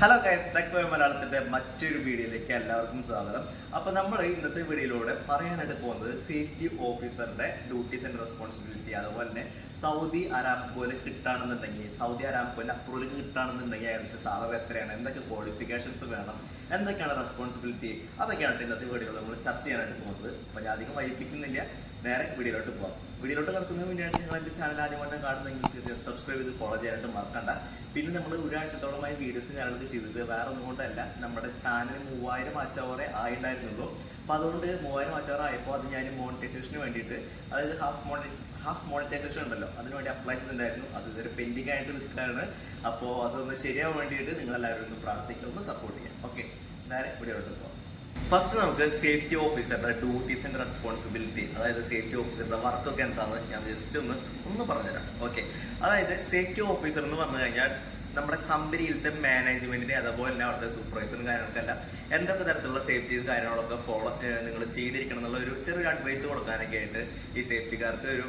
Hello guys, tech പോയ മലയാളത്തിന്റെ മറ്റൊരു വീഡിയോയിലേക്ക് എല്ലാവർക്കും സ്വാഗതം. അപ്പൊ നമ്മൾ ഇന്നത്തെ വീഡിയോയിലൂടെ പറയാനായിട്ട് പോകുന്നത് സേഫ്റ്റി ഓഫീസറുടെ ഡ്യൂട്ടീസ് ആൻഡ് റെസ്പോൺസിബിലിറ്റി, അതുപോലെ തന്നെ സൗദി അരാംകോയിൽ കിട്ടുകയാണെന്നുണ്ടെങ്കിൽ സൗദി അരാംകോയിൽ അപ്രൂവൽ കിട്ടുകയാണെന്നുണ്ടെങ്കിൽ ഏകദേശം സാലറി എത്രയാണ്, എന്തൊക്കെ ക്വാളിഫിക്കേഷൻസ് വേണം, എന്തൊക്കെയാണ് റെസ്പോൺസിബിലിറ്റി, അതൊക്കെയാണ് ഇന്നത്തെ വീഡിയോയിൽ നമ്മൾ ചർച്ച ചെയ്യാനായിട്ട് പോകുന്നത്. അപ്പൊ ഞാൻ അധികം വൈകിപ്പിക്കുന്നില്ല, നേരെ വീഡിയോയിലോട്ട് പോകാം. വീഡിയോയിലോട്ട് കിടക്കുന്നതിന് മുന്നായിട്ട് നിങ്ങൾ എൻ്റെ ചാനൽ ആദ്യമായിട്ട് കാണുന്നെങ്കിൽ സബ്സ്ക്രൈബ് ചെയ്ത് ഫോളോ ചെയ്യാനായിട്ട് മറക്കണ്ട. പിന്നെ നമ്മൾ ഒരാഴ്ചത്തോളമായി വീഡിയോസ് ഞാനത് ചെയ്തിട്ട് വേറെ ഒന്നും കൊണ്ടല്ല, നമ്മുടെ ചാനൽ 3000 വാച്ച് അവറേ ആയിട്ടുണ്ടായിരുന്നുള്ളൂ. അപ്പോൾ അതുകൊണ്ട് 3000 വാച്ച് അവർ ആയപ്പോൾ അത് ഞാൻ മോണിറ്റൈസേഷന് വേണ്ടിയിട്ട്, അതായത് ഹാഫ് മോണിറ്റൈസേഷൻ ഉണ്ടല്ലോ, അതിന് വേണ്ടി അപ്ലൈ ചെയ്തിട്ടുണ്ടായിരുന്നു. അത് ഇതൊരു പെൻഡിങ് ആയിട്ട് നിൽക്കുകയാണ്. അപ്പോൾ അതൊന്ന് ശരിയാവാൻ വേണ്ടിയിട്ട് നിങ്ങളെല്ലാവരും ഒന്ന് പ്രാർത്ഥിക്കുക, ഒന്ന് സപ്പോർട്ട് ചെയ്യാം. ഓക്കെ, നേരെ വീഡിയോയിലോട്ട് പോകാം. ഫസ്റ്റ് നമുക്ക് സേഫ്റ്റി ഓഫീസറുടെ ഡ്യൂട്ടീസ് ആൻഡ് റെസ്പോൺസിബിലിറ്റി, അതായത് സേഫ്റ്റി ഓഫീസറുടെ വർക്കൊക്കെ എന്താണെന്ന് ഞാൻ ജസ്റ്റ് ഒന്ന് പറഞ്ഞുതരാം. ഓക്കെ, അതായത് സേഫ്റ്റി ഓഫീസർ എന്ന് പറഞ്ഞു കഴിഞ്ഞാൽ നമ്മുടെ കമ്പനിയിലത്തെ മാനേജ്മെന്റിനെ, അതുപോലെ തന്നെ അവിടുത്തെ സൂപ്പർവൈസറും കാര്യങ്ങൾക്കെല്ലാം എന്തൊക്കെ തരത്തിലുള്ള സേഫ്റ്റി കാര്യങ്ങളൊക്കെ ഫോളോ നിങ്ങൾ ചെയ്തിരിക്കണം എന്നുള്ള ഒരു ചെറിയൊരു അഡ്വൈസ് കൊടുക്കാനൊക്കെ ആയിട്ട് ഈ സേഫ്റ്റിക്കാർക്ക് ഒരു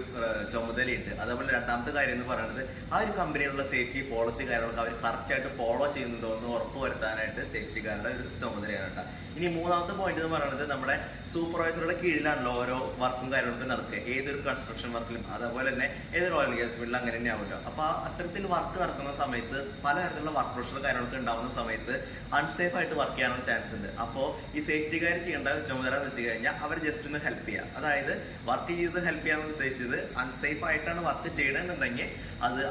ചുമതലയുണ്ട്. അതേപോലെ രണ്ടാമത്തെ കാര്യം എന്ന് പറയുന്നത്, ആ ഒരു കമ്പനിയിലുള്ള സേഫ്റ്റി പോളിസി കാര്യങ്ങളൊക്കെ അവർ കറക്റ്റായിട്ട് ഫോളോ ചെയ്യുന്നുണ്ടോ എന്ന് ഉറപ്പ് വരുത്താനായിട്ട് സേഫ്റ്റിക്കാരുടെ ഒരു ചുമതലയാണ് കേട്ടോ. ഇനി മൂന്നാമത്തെ പോയിന്റ് എന്ന് പറയുന്നത്, നമ്മുടെ സൂപ്പർവൈസറുടെ കീഴിലാണല്ലോ ഓരോ വർക്കും കാര്യങ്ങളൊക്കെ നടക്കുക, ഏതൊരു കൺസ്ട്രക്ഷൻ വർക്കിലും, അതേപോലെ തന്നെ ഏതൊരു ഓയിൽ ഗ്യാസ് ഫീൽഡിലും അങ്ങനെ തന്നെയാവുമല്ലോ. അപ്പോൾ അത്തരത്തിൽ വർക്ക് നടക്കുന്ന സമയത്ത് പലതരത്തിലുള്ള വർക്ക് പ്രഷർ കാര്യങ്ങളൊക്കെ ഉണ്ടാവുന്ന സമയത്ത് അൺസേഫ് ആയിട്ട് വർക്ക് ചെയ്യാനുള്ള ചാൻസ് ഉണ്ട്. അപ്പോൾ ഈ സേഫ്റ്റിക്കാർ ചെയ്യേണ്ട ചുമതല എന്ന് വെച്ച് കഴിഞ്ഞാൽ അവർ ജസ്റ്റ് ഒന്ന് ഹെൽപ്പ് ചെയ്യുക. അതായത് വർക്ക് ചെയ്ത് ഹെൽപ്പ് ചെയ്യാന്ന് ഉദ്ദേശിച്ചത്, അൺസേഫ് ആയിട്ടാണ് വർക്ക് ചെയ്യണമെന്നുണ്ടെങ്കിൽ അത്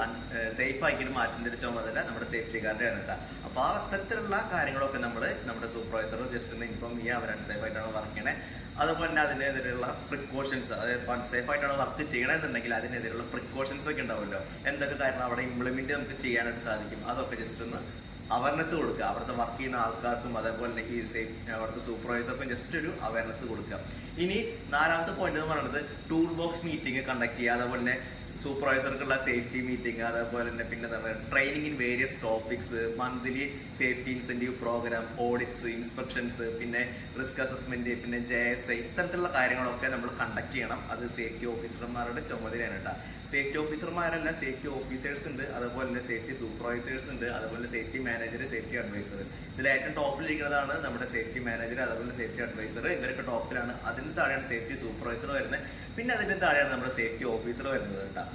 സേഫ് ആക്കിയിട്ട് മാറ്റേണ്ട ഒരു ചുമതല നമ്മുടെ സേഫ്റ്റിക്കാരുടെ ആണ് കേട്ടോ. അപ്പോൾ ആ അത്തരത്തിലുള്ള കാര്യങ്ങളൊക്കെ നമ്മുടെ സൂപ്പർവൈസർ ജസ്റ്റ് ഒന്ന് ഇൻഫോം ചെയ്യുക, അവർ അൺസേഫ് ആയിട്ടാണ് വർക്ക് ചെയ്യണേ. അതുപോലെ തന്നെ അതിനെതിരെയുള്ള പ്രിക്കോഷൻസ്, അതായത് അൺസേഫ് ആയിട്ടാണ് വർക്ക് ചെയ്യണമെന്നുണ്ടെങ്കിൽ അതിനെതിരെയുള്ള പ്രിക്കോഷൻസ് ഒക്കെ ഉണ്ടാവുമല്ലോ, എന്തൊക്കെ കാരണം അവിടെ ഇംപ്ലിമെന്റ് നമുക്ക് ചെയ്യാനായിട്ട് സാധിക്കും, അതൊക്കെ ജസ്റ്റ് ഒന്ന് അവയർനെസ് കൊടുക്കുക. അവിടുത്തെ വർക്ക് ചെയ്യുന്ന ആൾക്കാർക്കും അതേപോലെ തന്നെ ഈ അവിടുത്തെ സൂപ്പർവൈസർക്കും ജസ്റ്റ് ഒരു അവയർനെസ് കൊടുക്കുക. ഇനി നാലാമത്തെ പോയിന്റ് എന്ന് പറയുന്നത്, ടൂൾ ബോക്സ് മീറ്റിംഗ് കണ്ടക്ട് ചെയ്യുക, അതേപോലെ തന്നെ സൂപ്പർവൈസർക്കുള്ള സേഫ്റ്റി മീറ്റിംഗ്, അതേപോലെ തന്നെ പിന്നെ training in various topics, monthly safety incentive program, audits, inspections, പിന്നെ റിസ്ക് അസസ്മെന്റ്, പിന്നെ JSI, ഇത്തരത്തിലുള്ള കാര്യങ്ങളൊക്കെ നമ്മൾ കണ്ടക്ട് ചെയ്യണം. അത് സേഫ്റ്റി ഓഫീസർമാരുടെ ചുമതലയാണ് കേട്ടോ. സേഫ്റ്റി ഓഫീസർമാരല്ല, സേഫ്റ്റി ഓഫീസേഴ്സ് ഉണ്ട്, അതുപോലെ തന്നെ സേഫ്റ്റി സൂപ്പർവൈസേഴ്സ് ഉണ്ട്, അതുപോലെ സേഫ്റ്റി മാനേജർ, സേഫ്റ്റി അഡ്വൈസർ. ഇതിൽ ഏറ്റവും ടോപ്പിലിരിക്കുന്നതാണ് നമ്മുടെ സേഫ്റ്റി മാനേജർ, അതുപോലെ സേഫ്റ്റി അഡ്വൈസർ. ഇവരൊക്കെ ടോപ്പിലാണ്. അതിന് താഴെയാണ് സേഫ്റ്റി സൂപ്പർവൈസർ വരുന്നത്. പിന്നെ അതിന്റെ താഴെയാണ് നമ്മുടെ സേഫ്റ്റി ഓഫീസർ വരുന്നത് കേട്ടോ.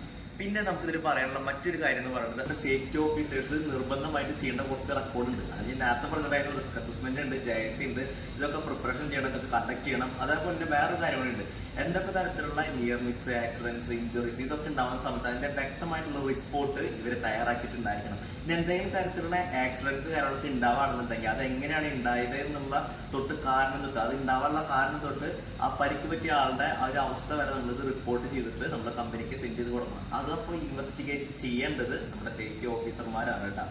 പിന്നെ നമുക്കിതിൽ പറയാനുള്ള മറ്റൊരു കാര്യം എന്ന് പറയുന്നത്, സേഫ്റ്റി ഓഫീസേഴ്സ് നിർബന്ധമായിട്ട് ചെയ്യേണ്ട കുറച്ച് റെക്കോർഡ് ഉണ്ട്. അത് ഞാൻ നേരത്തെ പറഞ്ഞതായിരുന്നു, റിസ്ക് അസസ്മെന്റ് ഉണ്ട്, JSI ഉണ്ട്, ഇതൊക്കെ പ്രിപ്പറേഷൻ ചെയ്യണം, ഇതൊക്കെ കണ്ടക്ട് ചെയ്യണം. അതേപോലെ തന്നെ വേറെ കാര്യങ്ങളുണ്ട്, എന്തൊക്കെ തരത്തിലുള്ള നിയർ മിസ്, ആക്സിഡൻസ്, ഇഞ്ചുറീസ്, ഇതൊക്കെ ഉണ്ടാവുന്ന സമയത്ത് അതിന്റെ വ്യക്തമായിട്ടുള്ള റിപ്പോർട്ട് ഇവർ തയ്യാറാക്കിയിട്ടുണ്ടായിരിക്കണം. ഇനി എന്തെങ്കിലും തരത്തിലുള്ള ആക്സിഡൻസ് കാര്യങ്ങളൊക്കെ ഉണ്ടാവുകയാണെന്നുണ്ടെങ്കിൽ അത് എങ്ങനെയാണ് ഉണ്ടായത് എന്നുള്ള കാരണം തൊട്ട്, അത് ഉണ്ടാവാനുള്ള കാരണം തൊട്ട് ആ പരിക്ക് പറ്റിയ ആളുടെ ആ ഒരു അവസ്ഥ വരെ നമ്മളിത് റിപ്പോർട്ട് ചെയ്തിട്ട് നമ്മുടെ കമ്പനിക്ക് സെൻഡ് ചെയ്ത് കൊടുക്കണം. അതപ്പോൾ ഇൻവെസ്റ്റിഗേറ്റ് ചെയ്യേണ്ടത് നമ്മുടെ സേഫ്റ്റി ഓഫീസർമാരാണ് കേട്ടോ.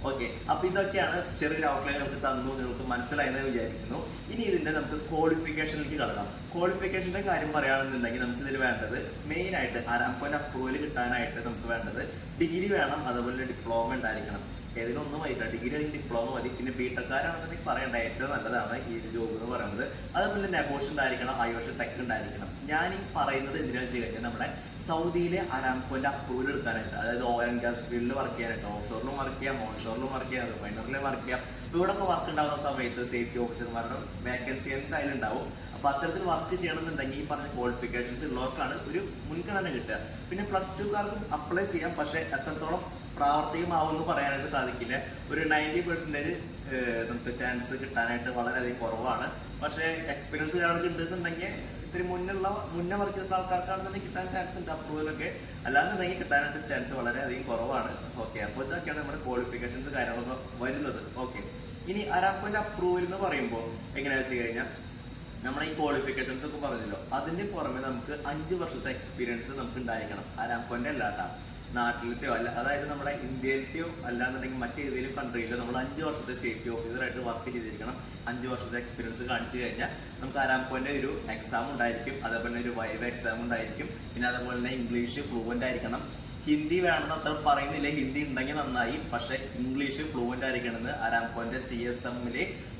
ഓക്കെ, അപ്പൊ ഇതൊക്കെയാണ് ചെറിയൊരു ഔട്ട്ലൈൻ നമുക്ക് തന്നു, നിങ്ങൾക്ക് മനസ്സിലായെന്ന് വിചാരിക്കുന്നു. ഇനി ഇതിന്റെ നമുക്ക് ക്വാളിഫിക്കേഷനിലേക്ക് കടക്കാം. ക്വാളിഫിക്കേഷന്റെ കാര്യം പറയുകയാണെന്നുണ്ടെങ്കിൽ നമുക്ക് ഇതിൽ വേണ്ടത് മെയിൻ ആയിട്ട് അരാംകോന്റെ അപ്രൂവൽ കിട്ടാനായിട്ട് നമുക്ക് വേണ്ടത് ഡിഗ്രി വേണം, അതുപോലെ ഡിപ്ലോമ ഉണ്ടായിരിക്കണം. ഏതിനൊന്നും വൈകില്ല, ഡിഗ്രി അല്ലെങ്കിൽ ഡിപ്ലോമ മതി. പിന്നെ ബിടെക്കാരാണെന്നുണ്ടെങ്കിൽ പറയേണ്ട ഏറ്റവും നല്ലതാണ് ഈ ഒരു ജോബ് എന്ന് പറയുന്നത്. അതുപോലെ നെഗോഷ്യൻ ഉണ്ടായിരിക്കണം, IOSH ടെക് ഉണ്ടായിരിക്കണം. ഞാൻ ഈ പറയുന്നത് എന്തിനാണെന്ന് വെച്ച് കഴിഞ്ഞാൽ, നമ്മുടെ സൗദിയിലെ അരാംകോന്റെ അപ്രൂവൽ എടുക്കാനായിട്ട്, അതായത് ഓയിൽ ആൻഡ് ഗ്യാസ് ഫീൽഡിൽ വർക്ക് ചെയ്യാനായിട്ട്, ഓഫ്ഷോറിലും വർക്ക് ചെയ്യാം, ഓൺഷോറിലും വർക്ക് ചെയ്യാം, റിഫൈനറിലും വർക്ക് ചെയ്യാം. ഇവിടെയൊക്കെ വർക്ക് ഉണ്ടാകുന്ന സമയത്ത് സേഫ്റ്റി ഓഫീസർമാരുടെ വേക്കൻസി എന്തായാലും ഉണ്ടാവും. അപ്പൊ അത്തരത്തിൽ വർക്ക് ചെയ്യണമെന്നുണ്ടെങ്കിൽ ഈ പറഞ്ഞ ക്വാളിഫിക്കേഷൻസ് ഉള്ളവർക്കാണ് ഒരു മുൻഗണന കിട്ടുക. പിന്നെ +2കാർക്കും അപ്ലൈ ചെയ്യാം, പക്ഷെ എത്രത്തോളം പ്രാവർത്തികമാവുമെന്ന് പറയാനായിട്ട് സാധിക്കില്ല. ഒരു 90% നമുക്ക് ചാൻസ് കിട്ടാനായിട്ട് വളരെയധികം കുറവാണ്. പക്ഷേ എക്സ്പീരിയൻസ് കാര്യങ്ങളൊക്കെ ഉണ്ടെന്നുണ്ടെങ്കിൽ, ഇത്തിരി മുന്നേ വർക്ക് ചെയ്ത ആൾക്കാർക്കാണെന്നുണ്ടെങ്കിൽ കിട്ടാൻ ചാൻസ് ഉണ്ട് അപ്രൂവലൊക്കെ. അല്ലാന്നുണ്ടെങ്കിൽ കിട്ടാനായിട്ട് ചാൻസ് വളരെയധികം കുറവാണ്. ഓക്കെ, അപ്പോൾ ഇതൊക്കെയാണ് നമ്മുടെ ക്വാളിഫിക്കേഷൻസ് കാര്യങ്ങളൊക്കെ വരുന്നത്. ഓക്കെ, ഇനി അരാംകോന്റെ അപ്രൂവൽ എന്ന് പറയുമ്പോൾ എങ്ങനെയാ വെച്ച് കഴിഞ്ഞാൽ, നമ്മുടെ ഈ ക്വാളിഫിക്കേഷൻസ് ഒക്കെ പറഞ്ഞല്ലോ, അതിന്റെ പുറമെ നമുക്ക് 5 വർഷത്തെ എക്സ്പീരിയൻസ് നമുക്ക് ഉണ്ടായിരിക്കണം. അരാംകോന്റെ അല്ലാട്ടാ, നാട്ടിലത്തെയോ അല്ല, അതായത് നമ്മുടെ ഇന്ത്യയിലത്തെയോ അല്ലാന്നുണ്ടെങ്കിൽ മറ്റേതെങ്കിലും കൺട്രിയിലോ നമ്മൾ 5 വർഷത്തെ സേഫ്റ്റി ഓഫീസറായിട്ട് വർക്ക് ചെയ്തിരിക്കണം. 5 വർഷത്തെ എക്സ്പീരിയൻസ് കാണിച്ചു കഴിഞ്ഞാൽ നമുക്ക് അരാംകോന്റെ ഒരു എക്സാം ഉണ്ടായിരിക്കും, അതേപോലെ ഒരു വൈവ എക്സാം ഉണ്ടായിരിക്കും. പിന്നെ അതേപോലെ തന്നെ ഇംഗ്ലീഷ് ഫ്ലുവന്റ് ആയിരിക്കണം. ഹിന്ദി വേണമെന്ന് അത്ര പറയുന്നില്ല, ഹിന്ദി ഉണ്ടെങ്കിൽ നന്നായി. പക്ഷെ ഇംഗ്ലീഷ് ഫ്ലുവൻ്റ് ആയിരിക്കണമെന്ന് അരാംകോന്റെ CSM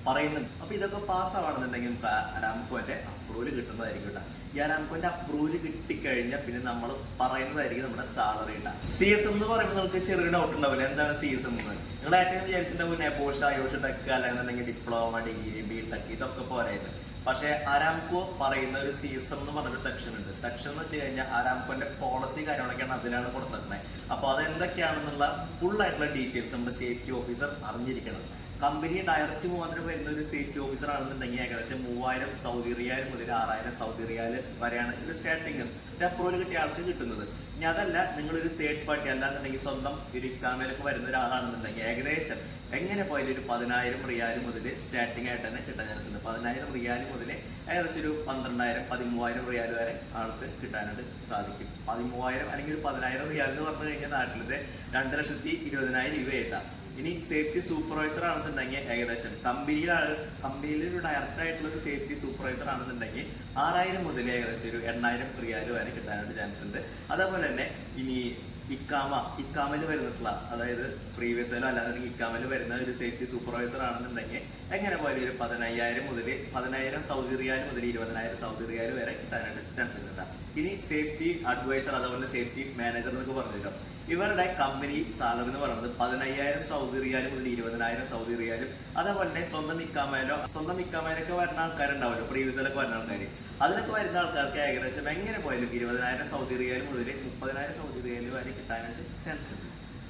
പറയുന്നുണ്ട്. അപ്പൊ ഇതൊക്കെ പാസ്സാവണമെന്നുണ്ടെങ്കിൽ നമുക്ക് അരാംകോന്റെ അപ്രൂവൽ കിട്ടുന്നതായിരിക്കും കേട്ടോ. ഈ അരാംകോന്റെ അപ്രൂവൽ കിട്ടിക്കഴിഞ്ഞാൽ പിന്നെ നമ്മൾ പറയുന്നതായിരിക്കും നമ്മുടെ സാലറി കിട്ടുക. CSM എന്ന് പറയുമ്പോൾ നമുക്ക് ചെറിയ ഡൗട്ട് ഉണ്ടാവില്ല, എന്താണ് CSM എന്ന്. നിങ്ങൾ ഏറ്റവും വിചാരിച്ചിട്ടുണ്ടാവും നെബോഷ്, അയോഷ്, ടെക് അല്ലെന്നുണ്ടെങ്കിൽ ഡിപ്ലോമ, ഡിഗ്രി, BTech ഇതൊക്കെ പോരായത്. പക്ഷേ അരാംകോ പറയുന്ന ഒരു CSM എന്ന് പറഞ്ഞൊരു സെക്ഷൻ ഉണ്ട്. സെക്ഷൻ എന്ന് വെച്ച് കഴിഞ്ഞാൽ അരാംകോന്റെ പോളിസി കാര്യങ്ങളൊക്കെയാണ് അതിലാണ് കൊടുത്തിട്ടുള്ളത്. അപ്പോൾ അതെന്തൊക്കെയാണെന്നുള്ള ഫുൾ ആയിട്ടുള്ള ഡീറ്റെയിൽസ് നമ്മുടെ സേഫ്റ്റി ഓഫീസർ അറിഞ്ഞിരിക്കണം. കമ്പനി ഡയറക്റ്റ് മുഖാന്തരം വരുന്ന ഒരു സേഫ്റ്റി ഓഫീസർ ആണെന്നുണ്ടെങ്കിൽ ഏകദേശം 3000 സൗദി റിയാൽ മുതൽ 6000 സൗദി റിയാൽ വരെയാണ് ഒരു സ്റ്റാർട്ടിങ് ഒരു അപ്രൂവൽ കിട്ടിയ ആൾക്ക് കിട്ടുന്നത്. ഇനി അതല്ല, നിങ്ങളൊരു തേർഡ് പാർട്ടി അല്ലാന്നുണ്ടെങ്കിൽ സ്വന്തം ഒരു ഇക്കാമയിലൊക്കെ വരുന്ന ഒരാളാണെന്നുണ്ടെങ്കിൽ ഏകദേശം എങ്ങനെ പോയാലും ഒരു 10000 റിയാൽ മുതൽ സ്റ്റാർട്ടിംഗ് ആയിട്ട് തന്നെ കിട്ടാൻ ചാൻസ് ഉണ്ട്. 10000 റിയാൽ മുതൽ ഏകദേശം ഒരു 12000 13000 റിയാൽ വരെ ആൾക്ക് കിട്ടാനായിട്ട് സാധിക്കും. 13000 അല്ലെങ്കിൽ ഒരു 10000 റിയാൽ എന്ന് പറഞ്ഞു കഴിഞ്ഞാൽ നാട്ടിലത്തെ 2,20,000 രൂപയായിട്ടാണ്. ഇനി സേഫ്റ്റി സൂപ്പർവൈസർ ആണെന്നുണ്ടെങ്കിൽ ഏകദേശം കമ്പനിയിൽ ഒരു ഡയറക്റ്റ് ആയിട്ടുള്ള ഒരു സേഫ്റ്റി സൂപ്പർവൈസർ ആണെന്നുണ്ടെങ്കിൽ 6000 മുതൽ ഏകദേശം ഒരു 8000 റിയാൽ വരെ കിട്ടാനായിട്ട് ചാൻസ് ഉണ്ട്. അതേപോലെ തന്നെ ഇനി ഇക്കാമയിൽ വരുന്നിട്ടുള്ള, അതായത് പ്രീവിയസിലോ അല്ലാന്നുണ്ടെങ്കിൽ ഇക്കാമയിൽ വരുന്ന ഒരു സേഫ്റ്റി സൂപ്പർവൈസർ ആണെന്നുണ്ടെങ്കിൽ എങ്ങനെ പോയാലും ഒരു 10000 സൗദി റിയാൽ മുതൽ 20,000 സൗദി റിയാൽ വരെ കിട്ടാനായിട്ട് ചാൻസ് ഉണ്ട്. ഇനി സേഫ്റ്റി അഡ്വൈസർ അതേപോലെ സേഫ്റ്റി മാനേജർ എന്നൊക്കെ പറഞ്ഞില്ലോ, ഇവരുടെ കമ്പനി സാലറി എന്ന് പറയുന്നത് 15000 സൗദി റിയാൽ മുതൽ 20,000 സൗദി റിയാലും, അതേപോലെ തന്നെ സ്വന്തം ഇക്കാമയിലൊക്കെ വരുന്ന ആൾക്കാരുണ്ടാവുമല്ലോ, പ്രീവിയസിലൊക്കെ വരുന്ന ആൾക്കാർ, അതിലൊക്കെ വരുന്ന ആൾക്കാർക്ക് ഏകദേശം എങ്ങനെ പോയാലും 20,000 സൗദി റിയാൽ മുതൽ 30,000 സൗദി റിയാൽ വരെ കിട്ടാനായിട്ട് ചാൻസ് ഉണ്ട്.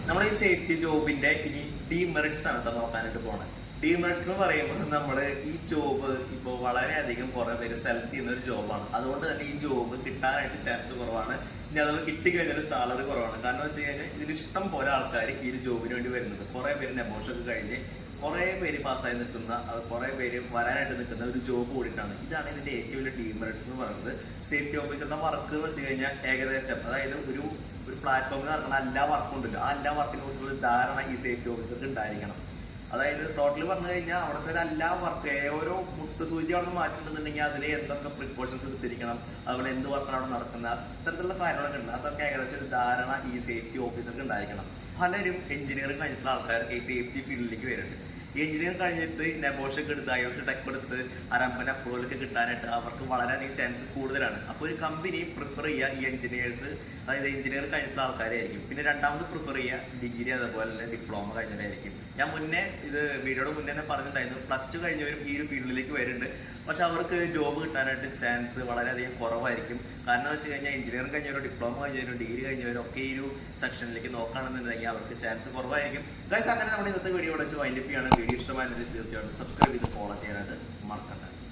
നമ്മുടെ ഈ സേഫ്റ്റി ജോബിന്റെ ഇനി ഡീമെറിറ്റ്സ് ആണ് നോക്കാനായിട്ട് പോണത്. ഡീമെറിറ്റ്സ് എന്ന് പറയുമ്പോൾ നമ്മൾ ഈ ജോബ് ഇപ്പോൾ വളരെയധികം കുറെ പേര് സെലക്ട് ചെയ്യുന്ന ഒരു ജോബാണ്. അതുകൊണ്ട് തന്നെ ഈ ജോബ് കിട്ടാനായിട്ട് ചാൻസ് കുറവാണ്. ഇനി അഥവാ കിട്ടിക്കഴിഞ്ഞാൽ സാലറി കുറവാണ്. കാരണം വെച്ച് കഴിഞ്ഞാൽ ഇതിൽ ഇഷ്ടം പോലെ ആൾക്കാർ ഈ ഒരു ജോബിന് വേണ്ടി വരുന്നുണ്ട്. കുറെ പേര് നെബോഷൊക്കെ കഴിഞ്ഞ് കുറെ പേര് പാസ്സായി നിൽക്കുന്ന, അത് കുറെ പേര് വരാനായിട്ട് നിൽക്കുന്ന ഒരു ജോബ് കൂടിയിട്ടാണ്. ഇതാണ് ഇതിന്റെ ഏറ്റവും വലിയ ഡീമെറിറ്റ്സ് എന്ന് പറയുന്നത്. സേഫ്റ്റി ഓഫീസറുടെ വർക്ക് എന്ന് വെച്ച് കഴിഞ്ഞാൽ ഏകദേശം, അതായത് ഒരു പ്ലാറ്റ്ഫോമിൽ നടക്കുന്ന എല്ലാ വർക്കും ഉണ്ടല്ലോ, ആ എല്ലാ വർക്കിനെ കുറിച്ചുള്ള ധാരണ ഈ സേഫ്റ്റി ഓഫീസർക്ക് ഉണ്ടായിരിക്കണം. അതായത് ടോട്ടലി പറഞ്ഞു കഴിഞ്ഞാൽ അവിടുത്തെ എല്ലാ വർക്ക്, ഓരോ മുട്ടുസൂചി അവിടെ നിന്ന് മാറ്റിയിട്ടുണ്ടെന്നുണ്ടെങ്കിൽ അതിൽ എന്തൊക്കെ പ്രിക്കോഷൻസ് എടുത്തിരിക്കണം, അതുപോലെ എന്ത് വർക്കാണ് അവിടെ നടക്കുന്നത്, അത്തരത്തിലുള്ള കാര്യങ്ങളൊക്കെ ഉണ്ട്. അതൊക്കെ ഏകദേശം ഒരു ധാരണ ഈ സേഫ്റ്റി ഓഫീസർക്ക് ഉണ്ടായിരിക്കണം. പലരും എഞ്ചിനീയറിംഗ് കഴിഞ്ഞിട്ടുള്ള ആൾക്കാർക്ക് ഈ സേഫ്റ്റി ഫീൽഡിലേക്ക് വരുന്നുണ്ട്. ഈ എഞ്ചിനീയറിംഗ് കഴിഞ്ഞിട്ട് നെബോഷൊക്കെ എടുത്ത് അയോഷ് ടെക് എടുത്ത് അരാംകോന്റെ അപ്രൂവലൊക്കെ കിട്ടാനായിട്ട് അവർക്ക് വളരെയധികം ചാൻസ് കൂടുതലാണ്. അപ്പോൾ ഒരു കമ്പനി പ്രിഫർ ചെയ്യുക ഈ എഞ്ചിനീയേഴ്സ്, അതായത് എഞ്ചിനീയർ കഴിഞ്ഞിട്ടുള്ള ആൾക്കാരായിരിക്കും. പിന്നെ രണ്ടാമത് പ്രിഫർ ചെയ്യുക ഡിഗ്രി അതേപോലെ തന്നെ ഡിപ്ലോമ കഴിഞ്ഞവരായിരിക്കും. ഞാൻ മുന്നേ ഇത് വീഡിയോയുടെ മുന്നേ തന്നെ പറഞ്ഞിട്ടുണ്ടായിരുന്നു, +2 കഴിഞ്ഞവരും ഈ ഒരു ഫീൽഡിലേക്ക് വരുന്നുണ്ട്. പക്ഷെ അവർക്ക് ജോബ് കിട്ടാനായിട്ട് ചാൻസ് വളരെയധികം കുറവായിരിക്കും. കാരണം വെച്ച് കഴിഞ്ഞാൽ എഞ്ചിനീയറിംഗ് കഴിഞ്ഞവരോ ഡിപ്ലോമ കഴിഞ്ഞവരോ ഡിഗ്രി കഴിഞ്ഞവരോ ഒക്കെ ഈ ഒരു സെക്ഷനിലേക്ക് നോക്കുകയാണെന്നുണ്ടെങ്കിൽ അവർക്ക് ചാൻസ് കുറവായിരിക്കും. ഗൈസ്, അങ്ങനെ നമ്മുടെ ഇന്നത്തെ വീഡിയോ വെച്ച് വൈൻഡപ്പ് ചെയ്യാണ്. വീഡിയോ ഇഷ്ടമായെങ്കിൽ തീർച്ചയായിട്ടും സബ്സ്ക്രൈബ് ചെയ്ത് ഫോളോ ചെയ്യാനായിട്ട് മറക്കണ്ട.